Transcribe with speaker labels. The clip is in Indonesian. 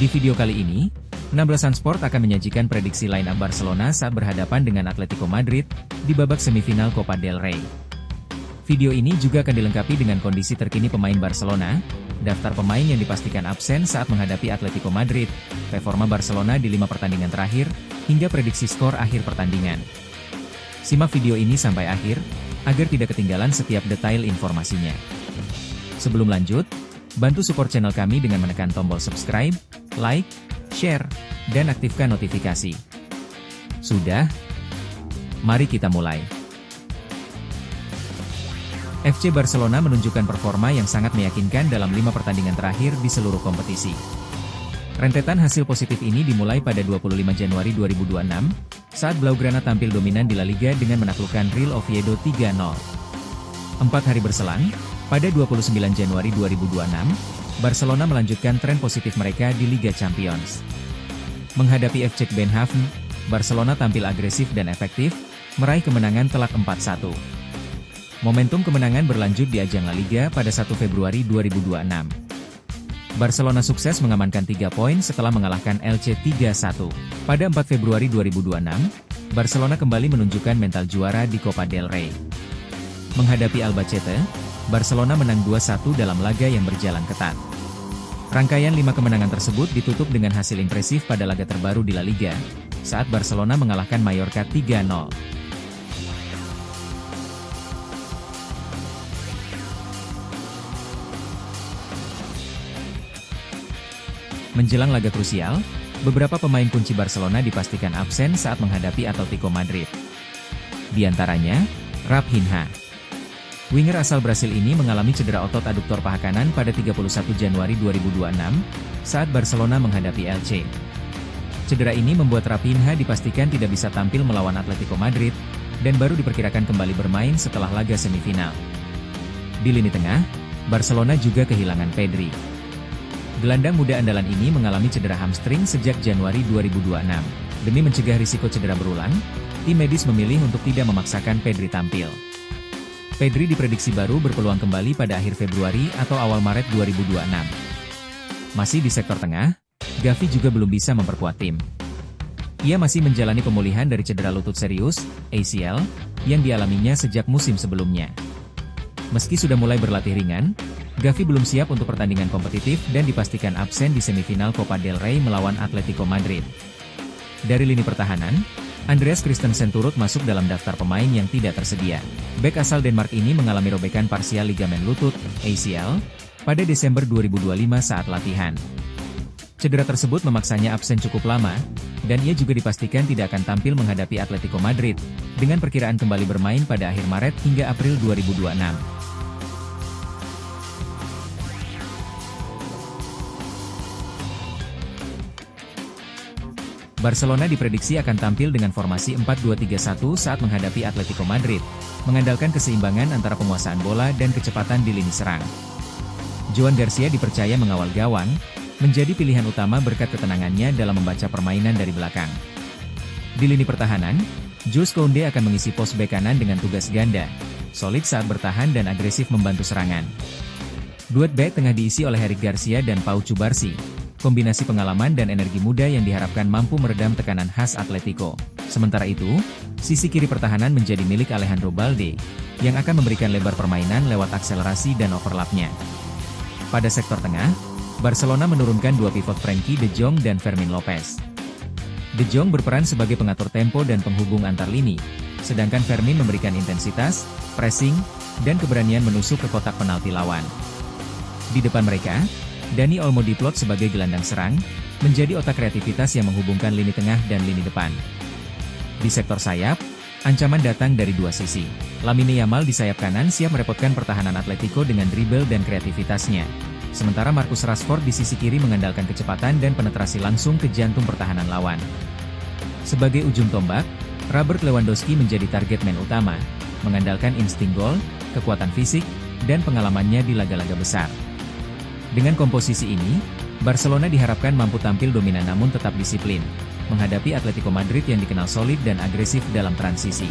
Speaker 1: Di video kali ini, 16an Sport akan menyajikan prediksi line-up Barcelona saat berhadapan dengan Atletico Madrid di babak semifinal Copa del Rey. Video ini juga akan dilengkapi dengan kondisi terkini pemain Barcelona, daftar pemain yang dipastikan absen saat menghadapi Atletico Madrid, performa Barcelona di 5 pertandingan terakhir, hingga prediksi skor akhir pertandingan. Simak video ini sampai akhir, agar tidak ketinggalan setiap detail informasinya. Sebelum lanjut, bantu support channel kami dengan menekan tombol subscribe, like, share, dan aktifkan notifikasi. Sudah? Mari kita mulai. FC Barcelona menunjukkan performa yang sangat meyakinkan dalam 5 pertandingan terakhir di seluruh kompetisi. Rentetan hasil positif ini dimulai pada 25 Januari 2026, saat Blaugrana tampil dominan di La Liga dengan menaklukkan Real Oviedo 3-0. 4 hari berselang, pada 29 Januari 2026, Barcelona melanjutkan tren positif mereka di Liga Champions. Menghadapi FC Eindhoven, Barcelona tampil agresif dan efektif, meraih kemenangan telak 4-1. Momentum kemenangan berlanjut di ajang La Liga pada 1 Februari 2026. Barcelona sukses mengamankan 3 poin setelah mengalahkan Elche 3-1. Pada 4 Februari 2026, Barcelona kembali menunjukkan mental juara di Copa del Rey. Menghadapi Albacete, Barcelona menang 2-1 dalam laga yang berjalan ketat. Rangkaian 5 kemenangan tersebut ditutup dengan hasil impresif pada laga terbaru di La Liga, saat Barcelona mengalahkan Mallorca 3-0. Menjelang laga krusial, beberapa pemain kunci Barcelona dipastikan absen saat menghadapi Atletico Madrid. Di antaranya, Rafinha. Winger asal Brasil ini mengalami cedera otot aduktor paha kanan pada 31 Januari 2026, saat Barcelona menghadapi Elche. Cedera ini membuat Rafinha dipastikan tidak bisa tampil melawan Atletico Madrid, dan baru diperkirakan kembali bermain setelah laga semifinal. Di lini tengah, Barcelona juga kehilangan Pedri. Gelandang muda andalan ini mengalami cedera hamstring sejak Januari 2026. Demi mencegah risiko cedera berulang, tim medis memilih untuk tidak memaksakan Pedri tampil. Pedri diprediksi baru berpeluang kembali pada akhir Februari atau awal Maret 2026. Masih di sektor tengah, Gavi juga belum bisa memperkuat tim. Ia masih menjalani pemulihan dari cedera lutut serius, ACL, yang dialaminya sejak musim sebelumnya. Meski sudah mulai berlatih ringan, Gavi belum siap untuk pertandingan kompetitif dan dipastikan absen di semifinal Copa del Rey melawan Atletico Madrid. Dari lini pertahanan, Andreas Christensen turut masuk dalam daftar pemain yang tidak tersedia. Bek asal Denmark ini mengalami robekan parsial ligamen lutut, ACL, pada Desember 2025 saat latihan. Cedera tersebut memaksanya absen cukup lama, dan ia juga dipastikan tidak akan tampil menghadapi Atletico Madrid, dengan perkiraan kembali bermain pada akhir Maret hingga April 2026. Barcelona diprediksi akan tampil dengan formasi 4-2-3-1 saat menghadapi Atletico Madrid, mengandalkan keseimbangan antara penguasaan bola dan kecepatan di lini serang. Joan Garcia dipercaya mengawal gawang, menjadi pilihan utama berkat ketenangannya dalam membaca permainan dari belakang. Di lini pertahanan, Jules Koundé akan mengisi pos bek kanan dengan tugas ganda, solid saat bertahan dan agresif membantu serangan. Duet bek tengah diisi oleh Eric Garcia dan Pau Cubarsí. Kombinasi pengalaman dan energi muda yang diharapkan mampu meredam tekanan khas Atletico. Sementara itu, sisi kiri pertahanan menjadi milik Alejandro Balde, yang akan memberikan lebar permainan lewat akselerasi dan overlapnya. Pada sektor tengah, Barcelona menurunkan 2 pivot Frenkie de Jong dan Fermin Lopez. De Jong berperan sebagai pengatur tempo dan penghubung antar lini, sedangkan Fermin memberikan intensitas, pressing, dan keberanian menusuk ke kotak penalti lawan. Di depan mereka, Dani Olmo diplot sebagai gelandang serang, menjadi otak kreativitas yang menghubungkan lini tengah dan lini depan. Di sektor sayap, ancaman datang dari 2 sisi. Lamine Yamal di sayap kanan siap merepotkan pertahanan Atletico dengan dribble dan kreativitasnya. Sementara Marcus Rashford di sisi kiri mengandalkan kecepatan dan penetrasi langsung ke jantung pertahanan lawan. Sebagai ujung tombak, Robert Lewandowski menjadi target man utama, mengandalkan insting gol, kekuatan fisik, dan pengalamannya di laga-laga besar. Dengan komposisi ini, Barcelona diharapkan mampu tampil dominan namun tetap disiplin, menghadapi Atletico Madrid yang dikenal solid dan agresif dalam transisi.